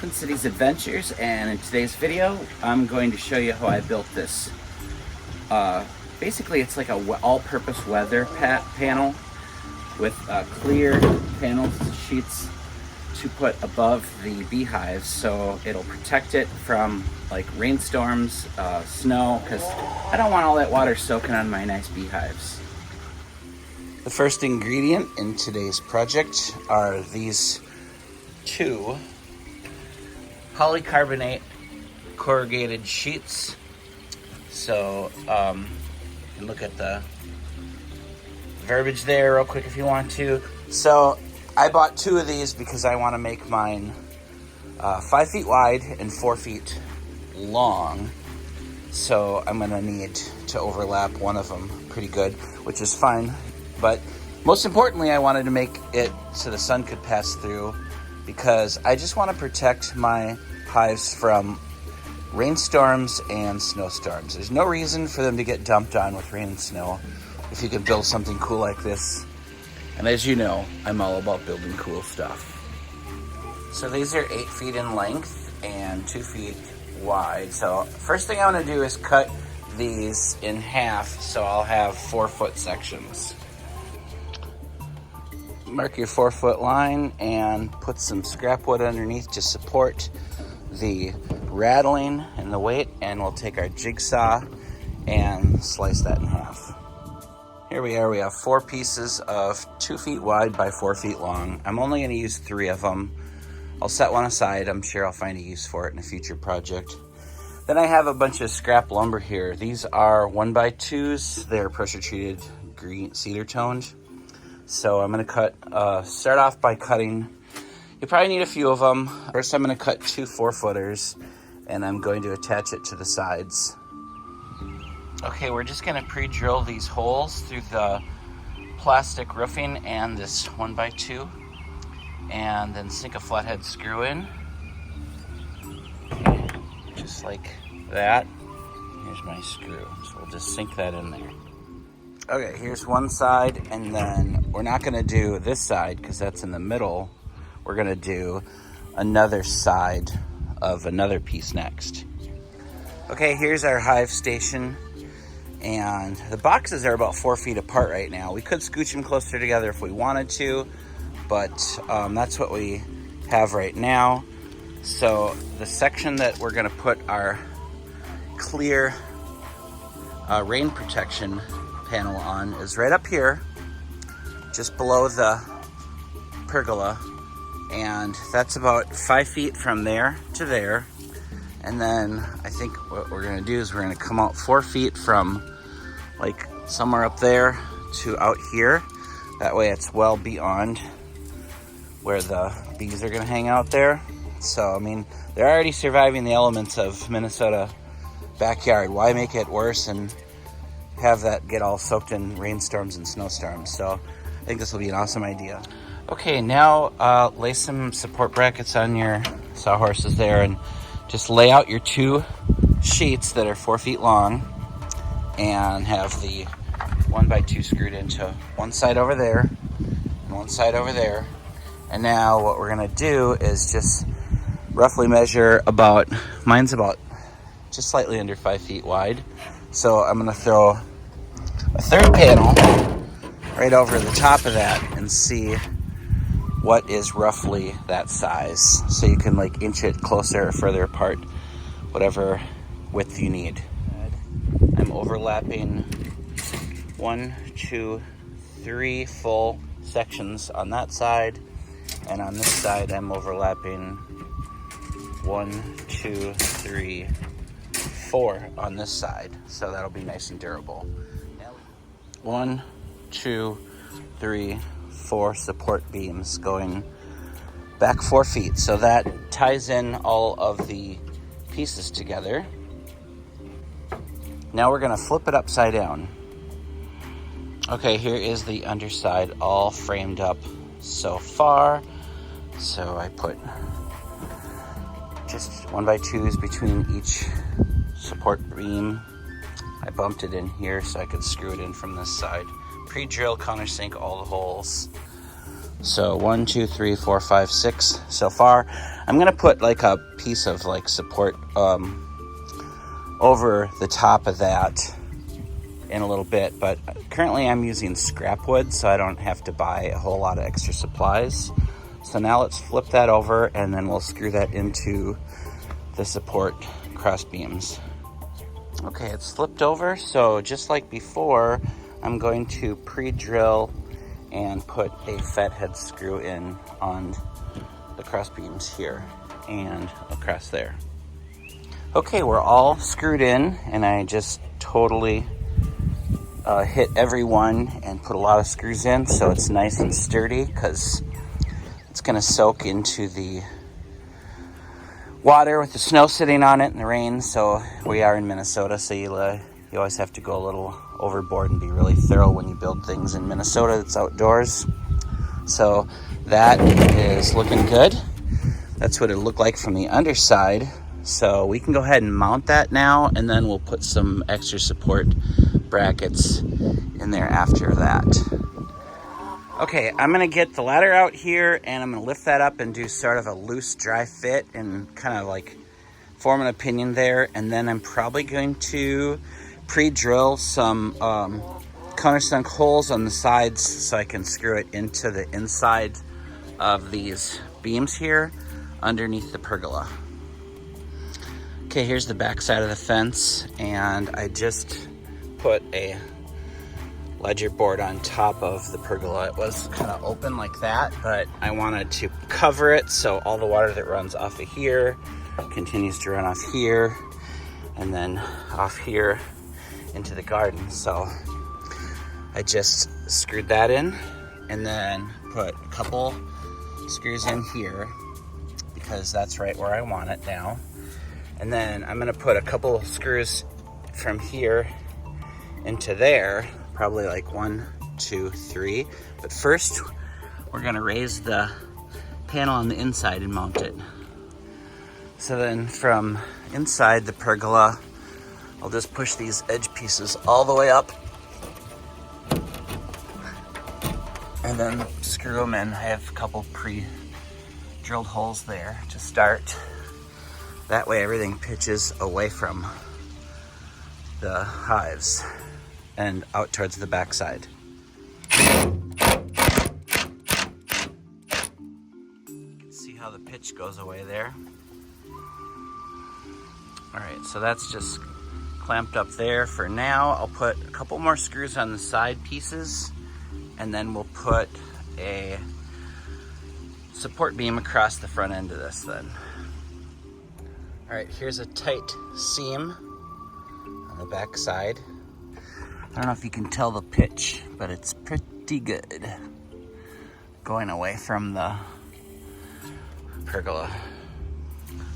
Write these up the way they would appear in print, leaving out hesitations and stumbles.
Twin Cities Adventures, and in today's video I'm going to show you how I built this. Basically it's like a all-purpose weather panel with clear panel sheets to put above the beehives, so it'll protect it from like rainstorms, snow, because I don't want all that water soaking on my nice beehives. The first ingredient in today's project are these two polycarbonate corrugated sheets. So you can look at the verbiage there real quick if you want to. So I bought two of these because I want to make mine 5 feet wide and 4 feet long. So I'm going to need to overlap one of them pretty good, which is fine. But most importantly, I wanted to make it so the sun could pass through, because I just want to protect my hives from rainstorms and snowstorms. There's no reason for them to get dumped on with rain and snow if you can build something cool like this. And as you know, I'm all about building cool stuff. So these are 8 feet in length and 2 feet wide. So first thing I want to do is cut these in half, so I'll have 4 foot sections. Mark your 4 foot line and put some scrap wood underneath to support the rattling and the weight, and we'll take our jigsaw and slice that in half. Here we are, we have 4 pieces of 2 feet wide by 4 feet long. I'm only going to use 3 of them. I'll set one aside. I'm sure I'll find a use for it in a future project. Then I have a bunch of scrap lumber here. These are 1x2s. They're pressure treated green cedar toned. So I'm going to start off by cutting. You probably need a few of them. First I'm going to cut 2 4-footers, and I'm going to attach it to the sides. Okay, we're just going to pre-drill these holes through the plastic roofing and this 1x2, and then sink a flathead screw in, just like that. Here's my screw, so we'll just sink that in there. Okay, here's one side, and then we're not going to do this side because that's in the middle. We're going to do another side of another piece next. Okay, here's our hive station, and the boxes are about 4 feet apart right now. We could scooch them closer together if we wanted to, but that's what we have right now. So the section that we're going to put our clear rain protection panel on is right up here, just below the pergola, and that's about 5 feet from there to there. And then I think what we're going to do is we're going to come out 4 feet from like somewhere up there to out here. That way it's well beyond where the bees are going to hang out there. So I mean, they're already surviving the elements of Minnesota backyard. Why make it worse and have that get all soaked in rainstorms and snowstorms? So I think this will be an awesome idea. Okay, now lay some support brackets on your sawhorses there, and just lay out your 2 sheets that are 4 feet long, and have the 1x2 screwed into one side over there and one side over there. And now what we're gonna do is just roughly measure about, mine's about just slightly under 5 feet wide. So I'm going to throw a 3rd panel right over the top of that and see what is roughly that size. So you can like inch it closer or further apart, whatever width you need. I'm overlapping 1, 2, 3 full sections on that side. And on this side I'm overlapping 1, 2, 3, 4 on this side, so that'll be nice and durable. 1, 2, 3, 4 support beams going back 4 feet, so that ties in all of the pieces together. Now we're going to flip it upside down. Okay, here is the underside all framed up so far. So I put just 1x2s between each support beam. I bumped it in here so I could screw it in from this side. Pre-drill, countersink all the holes. So 1, 2, 3, 4, 5, 6 so far. I'm gonna put like a piece of like support over the top of that in a little bit, but currently I'm using scrap wood, so I don't have to buy a whole lot of extra supplies. So now let's flip that over, and then we'll screw that into the support cross beams. Okay, it's flipped over, so just like before, I'm going to pre-drill and put a fathead screw in on the cross beams here and across there. Okay, we're all screwed in, and I just totally hit every one and put a lot of screws in so it's nice and sturdy, because it's going to soak into the water with the snow sitting on it and the rain. So we are in Minnesota, so you always have to go a little overboard and be really thorough when you build things in Minnesota. It's outdoors. So that is looking good. That's what it looked like from the underside. So we can go ahead and mount that now, and then we'll put some extra support brackets in there after that. Okay, I'm gonna get the ladder out here, and I'm gonna lift that up and do sort of a loose dry fit and kind of like form an opinion there. And then I'm probably going to pre-drill some countersunk holes on the sides so I can screw it into the inside of these beams here underneath the pergola. Okay, here's the back side of the fence, and I just put a ledger board on top of the pergola. It was kind of open like that, but I wanted to cover it so all the water that runs off of here continues to run off here and then off here into the garden. So I just screwed that in, and then put a couple screws in here because that's right where I want it now. And then I'm gonna put a couple screws from here into there, probably like 1, 2, 3. But first, we're gonna raise the panel on the inside and mount it. So then from inside the pergola, I'll just push these edge pieces all the way up and then screw them in. I have a couple pre-drilled holes there to start. That way everything pitches away from the hives and out towards the backside. You can see how the pitch goes away there. All right, so that's just clamped up there for now. I'll put a couple more screws on the side pieces, and then we'll put a support beam across the front end of this then. All right, here's a tight seam on the back side. I don't know if you can tell the pitch, but it's pretty good going away from the pergola.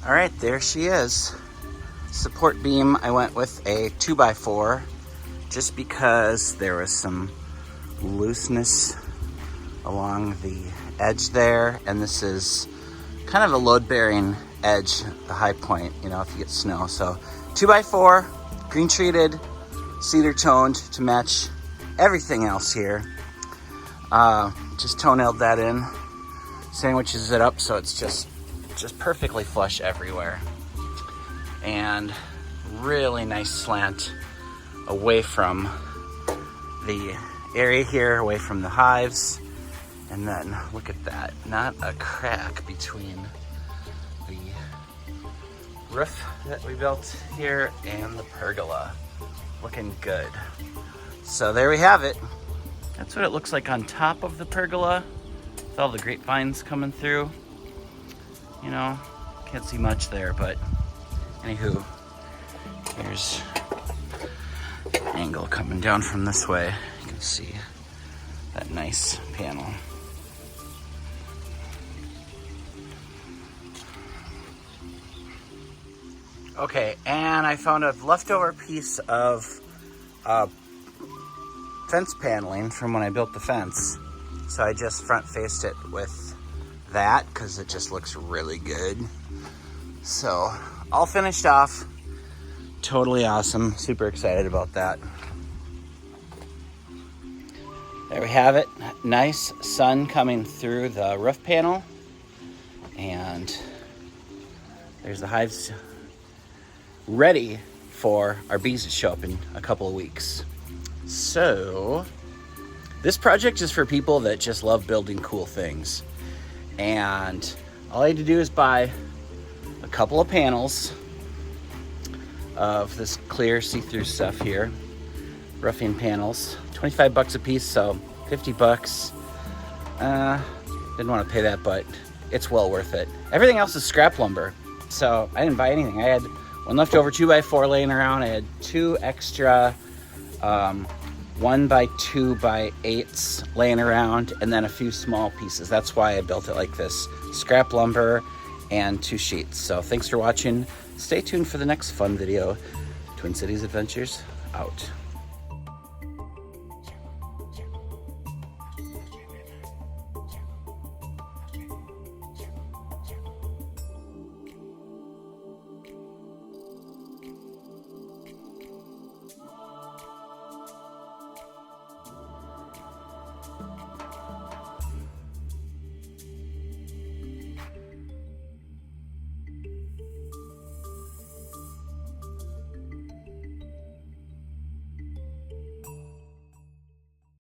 All right, there she is. Support beam, I went with a 2x4 just because there was some looseness along the edge there, and this is kind of a load-bearing edge, the high point, you know, if you get snow. So 2x4, green treated, cedar toned to match everything else here. Just toenailed that in, sandwiches it up so it's just perfectly flush everywhere. And really nice slant away from the area here, away from the hives. And then look at that, not a crack between the roof that we built here and the pergola. Looking good. So there we have it. That's what it looks like on top of the pergola with all the grapevines coming through. You know, can't see much there, but anywho, here's an angle coming down from this way. You can see that nice panel. Okay, and I found a leftover piece of fence paneling from when I built the fence. So I just front faced it with that because it just looks really good. So all finished off, totally awesome, super excited about that. There we have it. Nice sun coming through the roof panel. And there's the hives ready for our bees to show up in a couple of weeks. So this project is for people that just love building cool things. And all I had to do is buy a couple of panels of this clear see-through stuff here. Roofing panels, 25 bucks a piece, so 50 bucks. Didn't want to pay that, but it's well worth it. Everything else is scrap lumber, so I didn't buy anything. I had one leftover 2x4 laying around. I had 2 extra 1x2x8s laying around, and then a few small pieces. That's why I built it like this. Scrap lumber and 2 sheets. So thanks for watching. Stay tuned for the next fun video. Twin Cities Adventures out.